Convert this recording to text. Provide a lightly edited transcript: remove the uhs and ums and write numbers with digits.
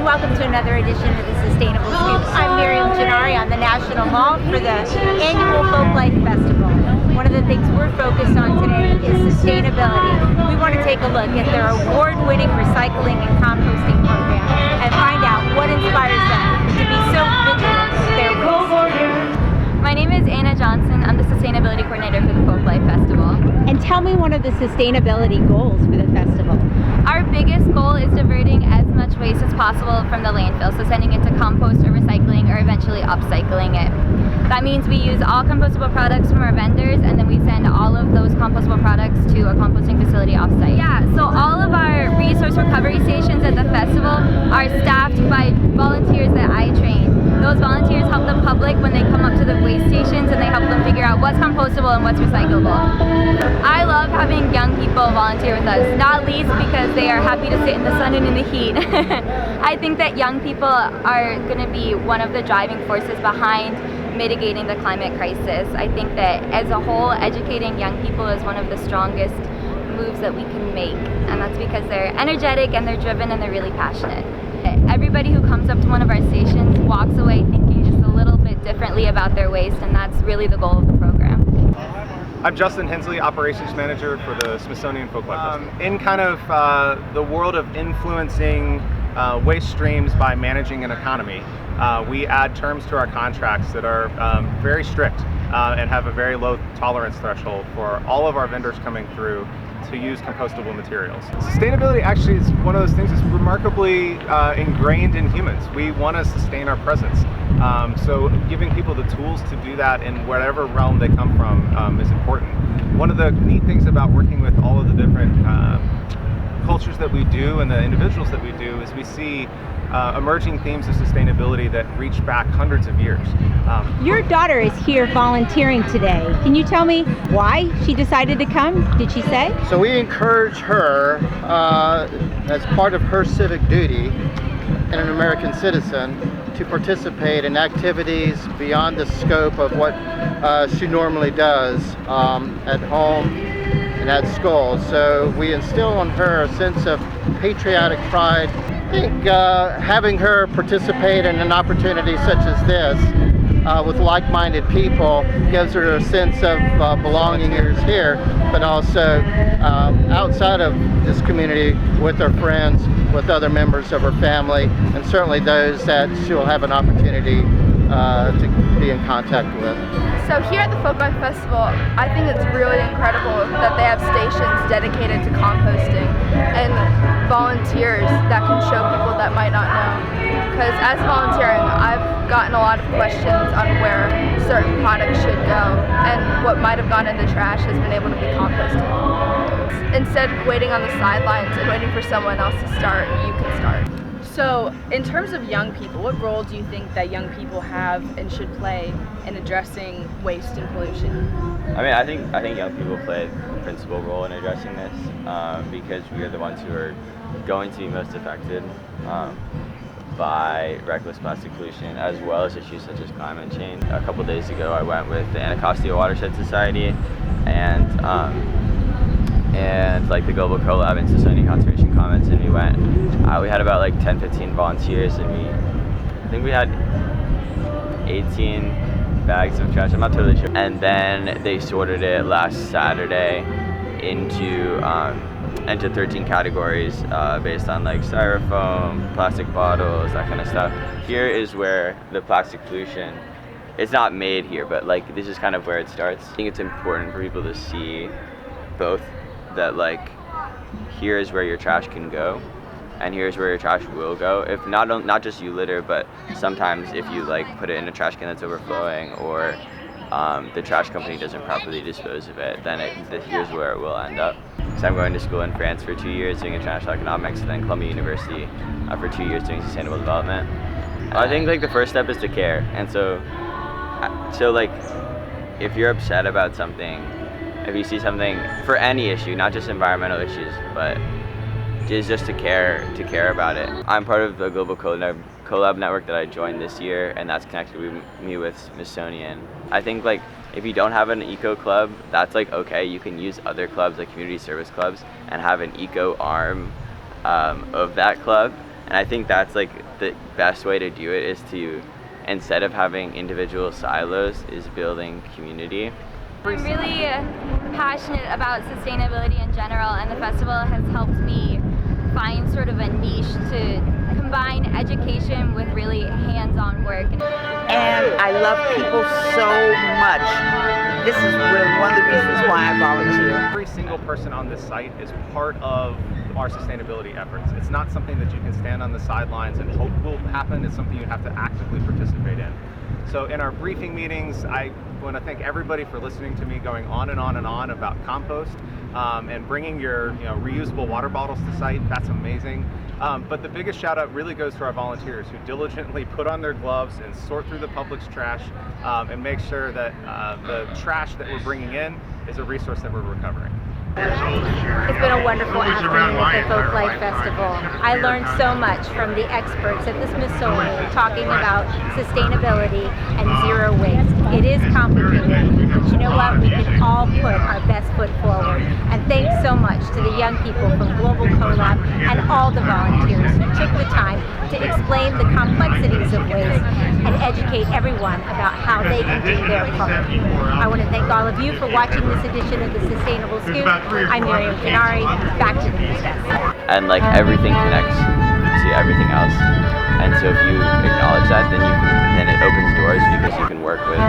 and welcome to another edition of the Sustainable Scoop. I'm Miriam Gennari on the National Mall for the annual Folklife Festival. One of the things we're focused on today is sustainability. We want to take a look at their award-winning recycling and composting program and find out what inspires them to be so vigilant with their waste. My name is Anna Johnson. I'm the Sustainability Coordinator for the Folklife Festival. And tell me one of the sustainability goals for the festival. Our biggest goal is diverting as much waste as possible from the landfill, so sending it to compost or recycling or eventually upcycling it. That means we use all compostable products from our vendors, and then we send all of those compostable products to a composting facility offsite. Yeah, so all of our resource recovery stations at the festival are staffed by volunteers that I train. Those volunteers help the public when they come up to the waste stations, and they help them figure out what's compostable and what's recyclable. I love having young people volunteer with us, not least because they are happy to sit in the sun and in the heat. I think that young people are going to be one of the driving forces behind mitigating the climate crisis. I think that as a whole, educating young people is one of the strongest moves that we can make, and that's because they're energetic and they're driven and they're really passionate. Everybody who comes up to one of our stations walks away thinking just a little bit differently about their waste, and that's really the goal of the program. I'm Justin Hensley, Operations Manager for the Smithsonian Folklife Festival. In kind of the world of influencing waste streams by managing an economy, we add terms to our contracts that are very strict and have a very low tolerance threshold for all of our vendors coming through to use compostable materials. Sustainability actually is one of those things that's remarkably ingrained in humans. We want to sustain our presence. So giving people the tools to do that in whatever realm they come from is important. One of the neat things about working with all of the different cultures that we do and the individuals that we do is we see emerging themes of sustainability that reach back hundreds of years. Your daughter is here volunteering today. Can you tell me why she decided to come? Did she say? So we encourage her as part of her civic duty and an American citizen to participate in activities beyond the scope of what she normally does at home and at school. So we instill on her a sense of patriotic pride. I think having her participate in an opportunity such as this with like-minded people gives her a sense of belonging here, but also outside of this community with her friends, with other members of her family, and certainly those that she'll have an opportunity to be in contact with. So here at the Folklife Festival, I think it's really incredible that they have stations dedicated to composting and volunteers that can show people that might not know. Because as volunteering, I've gotten a lot of questions on where certain products should go, and what might have gone in the trash has been able to be composted. Instead of waiting on the sidelines and waiting for someone else to start, you can start. So, in terms of young people, what role do you think that young people have and should play in addressing waste and pollution? I think young people play a principal role in addressing this because we are the ones who are going to be most affected by reckless plastic pollution, as well as issues such as climate change. A couple days ago, I went with the Anacostia Watershed Society and like the Global Co-Lab and Smithsonian Conservation Commons, and we had about like 10-15 volunteers, and I think we had 18 bags of trash. I'm not totally sure. And then they sorted it last Saturday into 13 categories based on like styrofoam, plastic bottles, that kind of stuff. Here is where the plastic pollution, it's not made here, but like this is kind of where it starts. I think it's important for people to see both, that like here is where your trash can go and here's where your trash will go. If not just you litter, but sometimes if you like put it in a trash can that's overflowing, or the trash company doesn't properly dispose of it, then here's where it will end up. So I'm going to school in France for 2 years doing international economics, and then Columbia University for 2 years doing sustainable development. I think like the first step is to care, and so like if you're upset about something, if you see something for any issue, not just environmental issues, but just to care about it. I'm part of the Global Collab network that I joined this year, and that's connected me with Smithsonian. I think like if you don't have an eco club, that's like okay. You can use other clubs like community service clubs and have an eco arm of that club, And I think that's like the best way to do it, is to, instead of having individual silos, is building community. I'm really passionate about sustainability in general, and the festival has helped me find sort of a niche to combine education with really hands-on work. And I love people so much. This is really one of the reasons why I volunteer. Every single person on this site is part of our sustainability efforts. It's not something that you can stand on the sidelines and hope will happen. It's something you have to actively participate in. So in our briefing meetings, I want to thank everybody for listening to me going on and on and on about compost and bringing your reusable water bottles to site. That's amazing. But the biggest shout out really goes to our volunteers who diligently put on their gloves and sort through the public's trash and make sure that the trash that we're bringing in is a resource that we're recovering. It's been a wonderful afternoon at the Folklife Festival. I learned so much from the experts at the Smithsonian talking about sustainability and zero waste. It is complicated, but you know what? We can all put our best foot forward. And thanks so much to the young people from Global CoLab and all the volunteers who took the time to explain the complexities of waste and educate everyone about how they can do their part. I want to thank all of you for watching this edition of the Sustainable Scoop. I'm Miriam Janari. Back to the news desk. And like everything connects to everything else. And so if you acknowledge that, then it opens doors, because you can work with